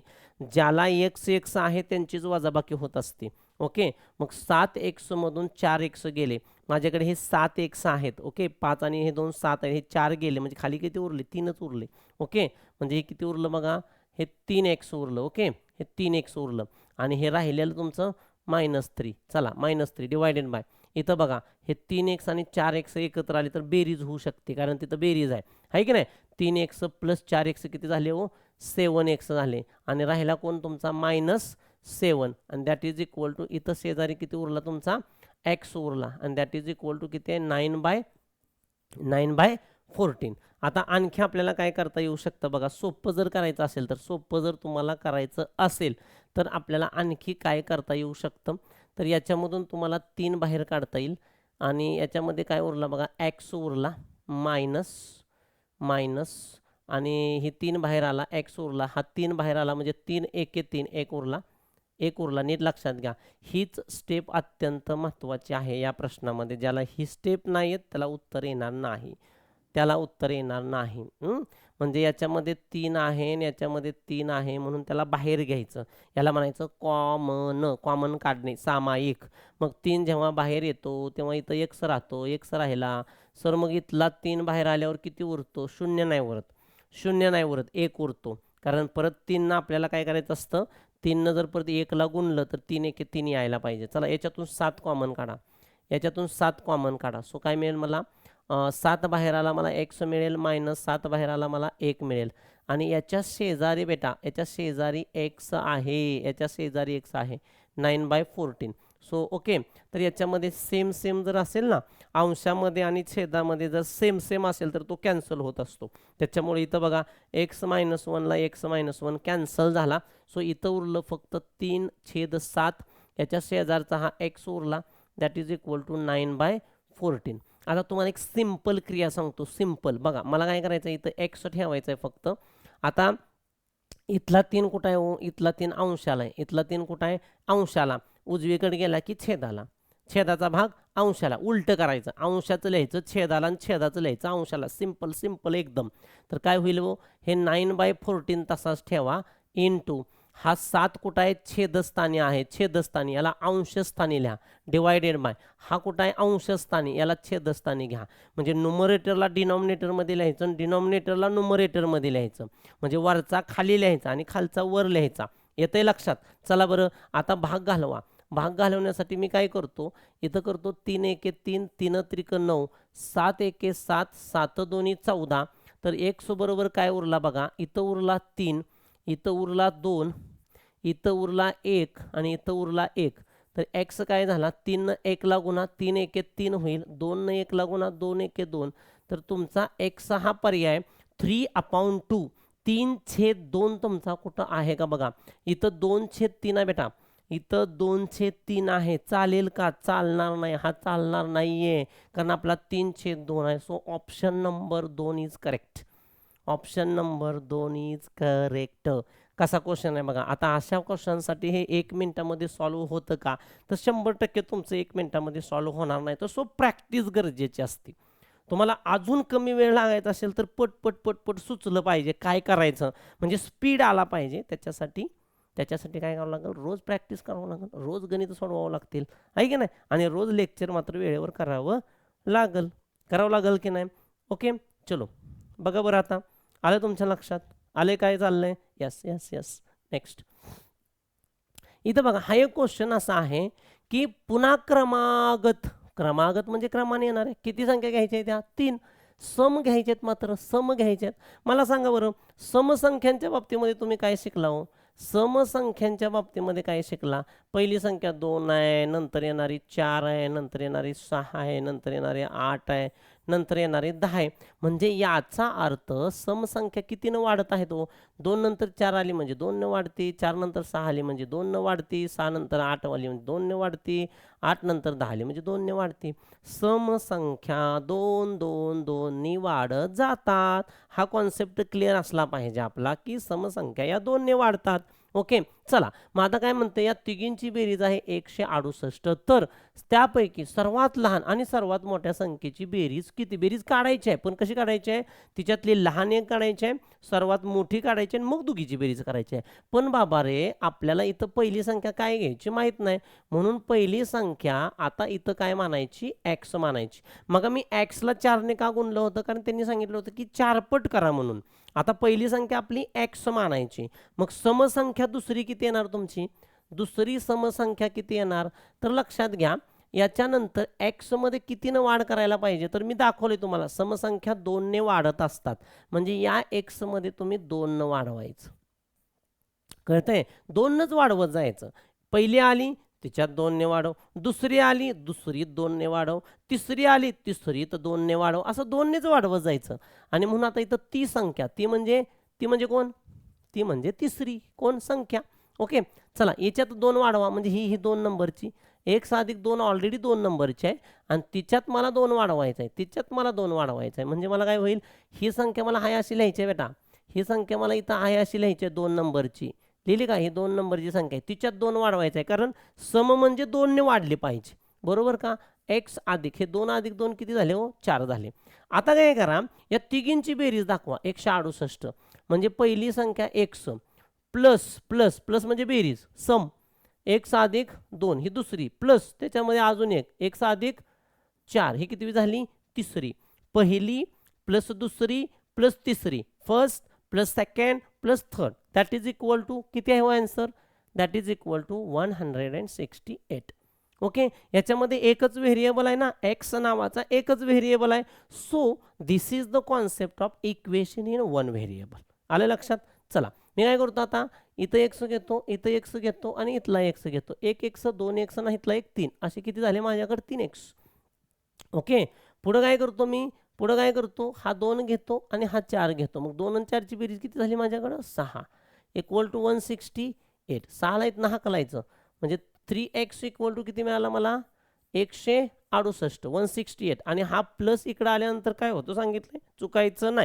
ज्याला x आहे त्यांचीच वजाबाकी होत असते. ओके, मग 7x मधून 4x गेले. माझ्याकडे हे 7x आहेत. ओके, 5 आणि हे 2 7 आहे, हे 4 गेले, म्हणजे खाली किती उरले? 3च उरले. ओके, म्हणजे हे किती उरलं बघा? हे 3x उरलं. ओके, हे 3x उरलं, आणि हे राहिलेलं तुमचं -3. चला, -3 डिवायडेड बाय, इथं बघा हे 3x आणि 4x एकत्र आले तर बेरीज होऊ शकते, कारण तिथं बेरीज आहे की नाही? 3x प्लस 4x किती झाले हो? 7x झाले, आणि राहिला कोण? तुमचा -7, आणि दॅट इज इक्वल टू इथं शेजारी किती उरला? तुमचा x उरला, आणि दॅट इज इक्वल टू किती आहे? 9/14. आता आणखी आपल्याला काय करता येऊ शकतं बघा, सोपं जर करायचं असेल तर, सोपं जर तुम्हाला करायचं असेल तर आपल्याला आणखी काय करता येऊ शकतं? तर याच्यामधून तुम्हाला 3 बाहेर काढता येईल, आणि याच्यामध्ये काय उरला बघा? x उरला, मायनस मायनस, आणि ही 3 बाहेर आला, x उरला, हा 3 बाहेर आला, म्हणजे 3 1 3, 1 उरला, 1 उरला. नीट लक्षात घ्या, हीच स्टेप अत्यंत महत्त्वाची आहे या प्रश्नामध्ये. ज्याला ही स्टेप नाही येत त्याला उत्तर येणार नाही, त्याला उत्तर येणार नाही. म्हणजे याच्यामध्ये 3 आहे आणि याच्यामध्ये 3 आहे, म्हणून त्याला बाहेर घ्यायचं. याला म्हणायचं कॉमन, कॉमन काढणे, सामायिक. मग 3 जेव्हा बाहेर येतो तेव्हा इथं x राहतो, x राहिला. सर मग इथला 3 बाहेर आल्यावर किती उरतो? 0 नाही उरत, 0 नाही उरत, 1 उरतो. कारण परत 3 आपल्याला काय करायचं असतं? 3 जर परत 1ला गुणलं तर 3 1 3 यायला पाहिजे. चला, याच्यातून 7 कॉमन काढा, याच्यातून 7 कॉमन काढा. सो काय मिळेल मला? 7 बाहेर आला मला x मिळेल, -7 बाहेर आला मला 1 मिळेल, आणि याच्या शेजारी बेटा, याच्या शेजारी x आहे, याच्या शेजारी x आहे, 9/14. सो ओके, तर याच्यामध्ये सेम सेम जर असेल ना, अंशामध्ये आणि छेदामध्ये जर सेम सेम असेल तर तो कॅन्सल होत असतो. त्याच्यामुळे इथं बघा, x - 1ला x - 1 कॅन्सल झाला. सो इथं उरलं फक्त 3/7. याच्या शेजारचा हा x उरला, दॅट इज इक्वल टू 9/14. आता तुम्हाला एक सिंपल क्रिया सांगतो, सिंपल. बघा, मला काय करायचं, इथं x ठेवायचं आहे फक्त. आता इथला 3 कुठं आहे हो? इथला 3 अंशाला आहे, इथला 3 कुठं आहे? अंशाला. उजवीकडे गेला की छेदाला, छेदाचा भाग अंशाला. उलटं करायचं, अंशाचं लिहायचं छेदाला आणि छेदाचं लिहायचं अंशाला. सिंपल सिंपल एकदम. तर काय होईल हो? हे 9/14 तसाच ठेवा, इनटू हा 7 कुठं आहे? छेदस्थानी आहे, छेदस्थानी, याला अंशस्थानी लिहा, डिवायडेड बाय हा कुठं आहे? अंशस्थानी, याला छेदस्थानी घ्या. म्हणजे न्यूमरेटरला डिनॉमिनेटरमध्ये लिहायचं आणि डिनॉमिनेटरला न्यूमरेटरमध्ये लिहायचं. म्हणजे वरचा खाली लिहायचा आणि खालचा वर लिहायचा. येतंय लक्षात? चला बरं, आता भाग घालवा. भाग घालवण्यासाठी मी काय करतो, इथं करतो 3 1 3, 3 त्रिक 9, 7 1 7, 7 2 14. तर x बरोबर काय उरला बघा, इथं उरला 3, इथं उरला 2, इथं उरला 1 आणि इथं उरला 1. तर x काय झाला 3 1 ला गुणा 3 1 3 होईल. 2 1 ला गुणा 2 1 2. तर तुमचा x हा पर्याय 3/2 3/2 तुमचा कुठं आहे का बघा. इथं 2/3 आहे बेटा. इथं 2/3 आहे. चालेल का? चालणार नाही. हा चालणार नाहीये कारण आपला 3/2 आहे. So option number 2 is correct. Option number 2 is correct. कसा क्वेश्चन आहे बघा. आता अशा क्वेश्चनसाठी हे 1 मिनिटामध्ये सॉल्व्ह होतं का? तर 100% तुमचं 1 मिनिटामध्ये सॉल्व्ह होणार नाही. तर सो प्रॅक्टिस गरजेची असते. तुम्हाला अजून कमी वेळ लागायचा असेल तर पट पट पट पट सुचलं पाहिजे काय करायचं, म्हणजे स्पीड आला पाहिजे. त्याच्यासाठी काय करावं लागेल, रोज प्रॅक्टिस करावं लागेल, रोज गणित सोडवावं लागतील, आहे की नाही. आणि रोज लेक्चर मात्र वेळेवर करावं लागेल की नाही. ओके चलो बघा बरं. आता आलं तुमच्या लक्षात, आले काय चाललंय. Yes yes yes. नेक्स्ट इथं बघा, हा एक क्वेश्चन असा आहे की पुन्हा क्रमागत म्हणजे क्रमाने येणार आहे. किती संख्या घ्यायच्या आहेत त्या 3. सम घ्यायच्यात, मात्र सम घ्यायच्यात. मला सांगा बरं, समसंख्यांच्या बाबतीमध्ये तुम्ही काय शिकला हो. समसंख्यांच्या बाबतीमध्ये काय शिकला. पहिली संख्या 2 आहे, नंतर येणारी 4 आहे, नंतर येणारी 6 आहे, नंतर येणारी 8 आहे, नंतर येणारी 10 आहे. म्हणजे याचा अर्थ समसंख्या कितीनं वाढत आहे तो. 2 नंतर 4 आली म्हणजे 2 न वाढते, 4 नंतर 6 आली म्हणजे 2 न वाढते, 6 नंतर 8 आली म्हणजे 2 न वाढते, 8 नंतर 10 आली म्हणजे 2 ने वाढते. समसंख्या 2 2 2 नी वाढत जातात. हा कॉन्सेप्ट क्लिअर असला पाहिजे आपला की समसंख्या या 2 ने वाढतात. ओके चला मग आता काय म्हणते, या तिघींची बेरीज आहे 168. तर त्यापैकी सर्वात लहान आणि सर्वात मोठ्या संख्येची बेरीज किती. बेरीज काढायची आहे, पण कशी काढायची आहे. तिच्यातली लहान एक काढायची आहे, सर्वात मोठी काढायची आणि मग दोघीची बेरीज करायची आहे. पण बाबा रे, आपल्याला इथं पहिली संख्या काय घ्यायची माहित नाही, म्हणून पहिली संख्या आता इथं काय मानायची, x मानायची. मग मी x ला 4 ने का गुणलं होतं, कारण त्यांनी सांगितलं होतं की 4 पट करा म्हणून. आता पहिली संख्या आपली x मानायची. मग समसंख्या दुसरी किती येणार तुमची, दुसरी समसंख्या किती येणार. तर लक्षात घ्या, याच्यानंतर x मध्ये कितीनं वाढ करायला पाहिजे. तर मी दाखवले तुम्हाला, समसंख्या 2 ने वाढत असतात. म्हणजे या x मध्ये तुम्ही 2 न वाढवायचं. कळतंय, 2 नच वाढवत जायचं. पहिली आली तिच्यात 2 ने वाढव, दुसरी आली दुसरीत 2 ने वाढव, तिसरी आली तिसरीत 2 ने वाढव, असं 2 नेच वाढवत जायचं. आणि म्हणून आता इथं ती संख्या, ती म्हणजे कोण, ती म्हणजे तिसरी कोण संख्या. ओके चला, याच्यात 2 वाढवा म्हणजे ही 2 नंबरची, 1 अधिक 2 ऑलरेडी 2 नंबरची आहे आणि तिच्यात मला 2 वाढवायचं आहे, तिच्यात मला 2 वाढवायचं आहे. म्हणजे मला काय होईल, ही संख्या मला आहे अशी लिहायची आहे बेटा, ही संख्या मला इथं आहे अशी लिहायची आहे 2 नंबरची. लिहिली का, ही 2 नंबरची संख्या आहे, तिच्यात 2 वाढवायचं आहे, कारण सम म्हणजे 2 ने वाढली पाहिजे, बरोबर का. x अधिक हे 2 अधिक 2 किती झाले हो, 4 झाले. आता काय करा, या तिघींची बेरीज दाखवा 168. म्हणजे पहिली संख्या x प्लस प्लस प्लस म्हणजे बेरीज सम, 1 अधिक 2 ही दुसरी, प्लस त्याच्यामध्ये अजून एक 1 अधिक 4 ही किती झाली, तिसरी. पहिली प्लस दुसरी प्लस तिसरी, first plus second plus third, that is equal to किती आहे हो answer, that is equal to 168. Okay, याच्यामध्ये एकच व्हेरिएबल आहे ना, एक्स नावाचा एकच व्हेरिएबल आहे. So this is the concept of equation in one variable. आलं लक्षात. चला मी काय करतो आता, इथं एक्स घेतो, इथं एक्स घेतो आणि इथला एक्स घेतो. एक एक्स, 2 एक्स आणि इथला एक 3, असे किती झाले माझ्याकडे 3 एक्स. ओके, पुढं काय करतो मी, पुढं काय करतो, हा 2 घेतो आणि हा 4 घेतो. मग 2 आणि 4 ची बेरीज किती झाली माझ्याकडं 6, इक्वल टू 168. 6 ला इथनं हाकलायचं म्हणजे 3x इक्वल टू किती मिळाला मला, 168 168. आणि हा प्लस इकडं आल्यानंतर काय होतं सांगितलं, चुकायचं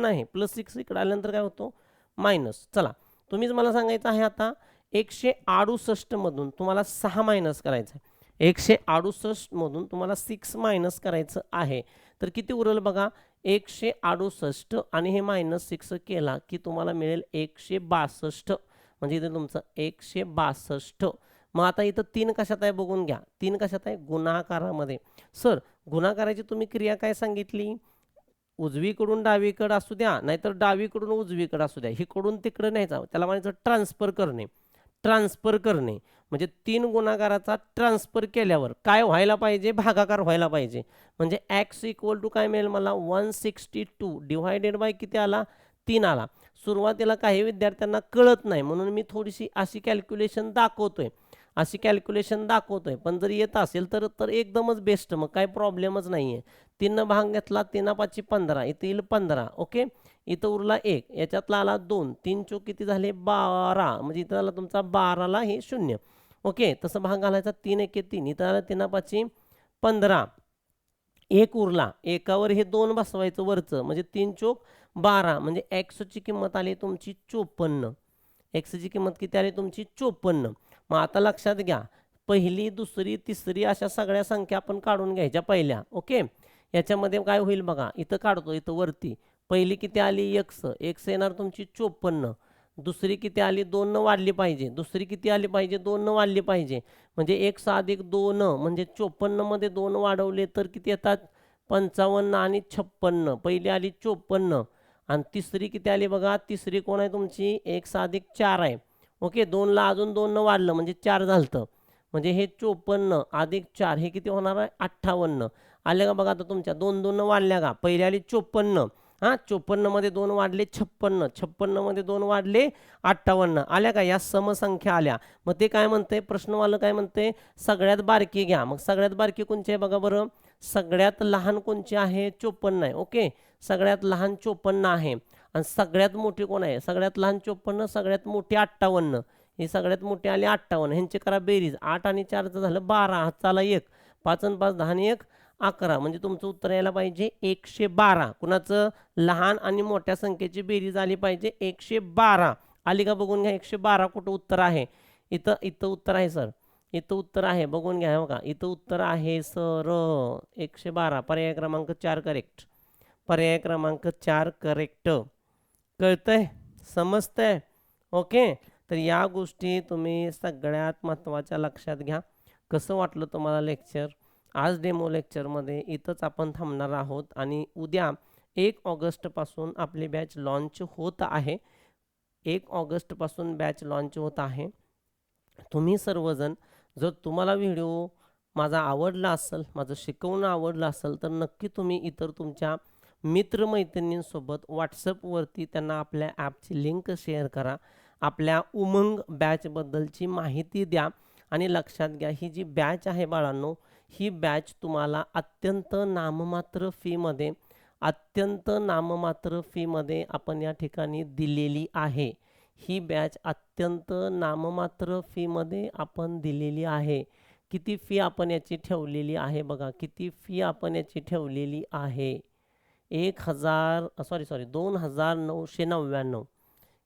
नाही. प्लस 6 इकडं आल्यानंतर काय होतो, मायनस. चला तुम्हीच मला सांगायचं आहे आता, 168 मधून तुम्हाला 6 मायनस करायचं आहे. 168 मधून तुम्हाला 6 मायनस करायचं आहे. तर किती उरल बघा, 168 आणि हे मायनस 6 केला की तुम्हाला मिळेल 162. म्हणजे इथे तुमचं 162. मग आता इथं 3 कशात आहे बघून घ्या, 3 कशात आहे, गुणाकारामध्ये. सर गुणाकाराची तुम्ही क्रिया काय सांगितली, उजवीकडून डावीकडे असू द्या नाहीतर डावीकडून उजवीकडे असू द्या, हिकडून तिकडे न्यायचं, त्याला म्हणायचं ट्रान्सफर करणे. म्हणजे 3 गुणाकाराचा ट्रान्सफर केल्यावर काय व्हायला पाहिजे, भागाकार व्हायला पाहिजे. म्हणजे x इक्वल टू काय मिळेल मला, 162 डिवायडेड बाय किती आला, 3 आला. सुरुवातीला काही विद्यार्थ्यांना कळत नाही, म्हणून मी थोडीशी अशी कॅल्क्युलेशन दाखवतोय. पण जर येत असेल तर तर एकदमच बेस्ट, मग काही प्रॉब्लेमच नाही आहे. 3 भाग घेतला, 3 5 15, इथे येईल 15. ओके, इथं उरला 1, याच्यातला आला 2, 3 चोक किती झाले 12, म्हणजे इथं आला तुमचा 12ला हे 0. ओके, तसं भाग घालायचा, 3 1 3, इथं आला 3 5 15, 1 उरला, एकावर हे 2 बसवायचं वरचं, म्हणजे 3 चोक 12, म्हणजे एक्सची किंमत आली तुमची 54. एक्सची किंमत किती आली तुमची 54. मग आता लक्षात घ्या, पहिली दुसरी तिसरी अशा सगळ्या संख्या आपण काढून घ्यायच्या पहिल्या. ओके, याच्यामध्ये काय होईल बघा, इथं काढतो, इथं वरती पहिली किती आली एक्स येणार तुमची 54. दुसरी किती आली 2 न वाढली पाहिजे, दुसरी किती आली पाहिजे 2 न वाढली पाहिजे, म्हणजे एक्स अधिक 2 म्हणजे 54 मध्ये 2 वाढवले तर किती येतात 55 आणि 56. पहिली आली 54 आणि तिसरी किती आली बघा, तिसरी कोण आहे तुमची एक्स अधिक 4 आहे. ओके, 2ला अजून 2 न वाढलं म्हणजे 4 झालं, म्हणजे हे 54 अधिक 4 हे किती होणार आहे 58. आले का बघा आता तुमच्या 2 2 वाढल्या का, पहिली आली 54, हां 54 मध्ये 2 वाढले 56, 56 मध्ये 2 वाढले 58, आल्या का, या समसंख्या आल्या. मग ते काय म्हणते प्रश्नवालं, काय म्हणते सगळ्यात बारकी घ्या. मग सगळ्यात बारकी कोणची आहे बघा बरं, सगळ्यात लहान कोणची आहे 54 आहे. ओके, सगळ्यात लहान 54 आहे आणि सगळ्यात मोठी कोण आहे, सगळ्यात लहान 54, सगळ्यात मोठी 58, ही सगळ्यात मोठी आली 58. ह्यांची करा बेरीज, 8 आणि 4चं झालं 12, हाताला 1, 5 आणि 5 10 आणि 1 11, म्हणजे तुमचं उत्तर यायला पाहिजे 112. कुणाचं, लहान आणि मोठ्या संख्येची बेरीज आली पाहिजे 112. आली का बघून घ्या, 112 कुठं उत्तर आहे, इथं इथं उत्तर आहे सर, इथं उत्तर आहे, बघून घ्या बघा, इथं उत्तर आहे सर 112. पर्याय क्रमांक 4 करेक्ट, पर्याय क्रमांक 4 करेक्ट. कळतंय, समजतंय. ओके, तर या गोष्टी तुम्ही सगळ्यात महत्त्वाच्या लक्षात घ्या. कसं वाटलं तुम्हाला लेक्चर, आज डेमो लेक्चरमध्ये इथंच आपण थांबणार आहोत आणि उद्या 1 ऑगस्टपासून आपली बॅच लॉन्च होत आहे. 1 ऑगस्टपासून बॅच लॉन्च होत आहे. तुम्ही सर्वजण, जर तुम्हाला व्हिडिओ माझा आवडला असेल, माझं शिकवणं आवडलं असेल, तर नक्की तुम्ही इतर तुमच्या मित्रमैत्रिणींसोबत व्हॉट्सअपवरती त्यांना आपल्या ॲपची लिंक शेअर करा, आपल्या उमंग बॅचबद्दलची माहिती द्या. आणि लक्षात घ्या, ही जी बॅच आहे बाळांनो, ही बॅच तुम्हाला अत्यंत नाममात्र फीमध्ये आपण या ठिकाणी दिलेली आहे. ही बॅच अत्यंत नाममात्र फीमध्ये आपण दिलेली आहे. किती फी आपण याची ठेवलेली आहे बघा, किती फी आपण याची ठेवलेली आहे, 2999.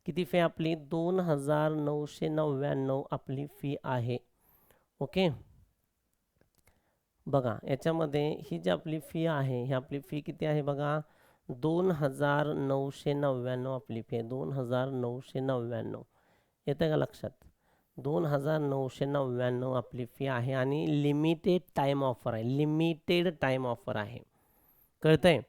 किती फी आपली 2999 आपली फी आहे. ओके, बघा याच्यामध्ये ही जी आपली फी आहे, ही आपली फी किती आहे बघा, 2999 आपली फी आहे, 2999. येतं का लक्षात, 2999 आपली फी आहे आणि लिमिटेड टाईम ऑफर आहे. कळतंय.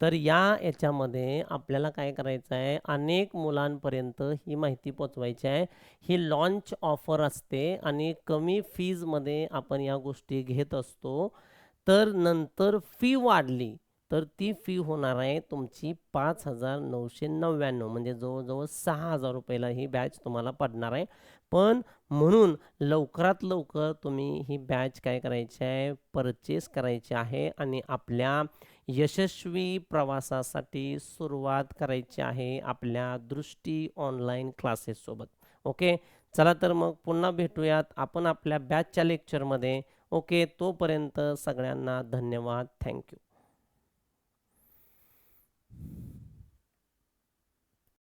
तर याच्यामध्ये आपल्याला काय करायचं आहे, अनेक मुलांपर्यंत ही माहिती पोचवायची आहे. ही लॉन्च ऑफर असते आणि कमी फीजमध्ये आपण या गोष्टी घेत असतो. तर नंतर फी वाढली तर ती फी होणार आहे तुमची 5999, म्हणजे जवळजवळ 6000 रुपयाला ही बॅच तुम्हाला पडणार आहे. पण म्हणून लवकरात लवकर तुम्ही ही बॅच काय करायची आहे, परचेस करायची आहे आणि आपल्या यशस्वी प्रवासासाठी सुरुवात करायची आहे आपल्या दृष्टी ऑनलाईन क्लासेससोबत. ओके, चला तर मग पुन्हा भेटूयात आपण आपल्या बॅचच्या लेक्चरमध्ये. ओके, तोपर्यंत सगळ्यांना धन्यवाद, थँक्यू.